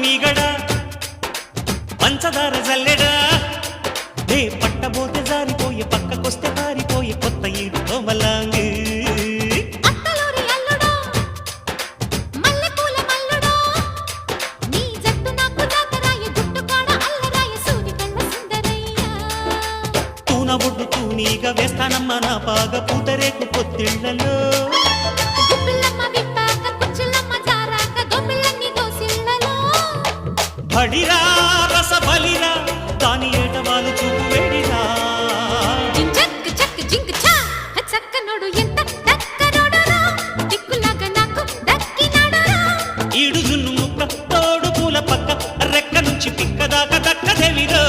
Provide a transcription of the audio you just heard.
మీగడా పంచదార జల్లెడా నే పట్టబోతే జారిపోయే పక్కకొస్తే పారిపోయే కొత్త ఈడు కోమలాంగి ఒడ్డు తూనీగా వేస్తానమ్మా నా పాగ పూతరేకు పొత్తిళ్లలో బడిరా రస బలిరా దాని ఏట వాళ్ళు చూపు వేడిరా ఈడు జున్ను ముక్క తోడు పూల పక్క రెక్క నుంచి పిక్క దాకా దక్కదేవిరో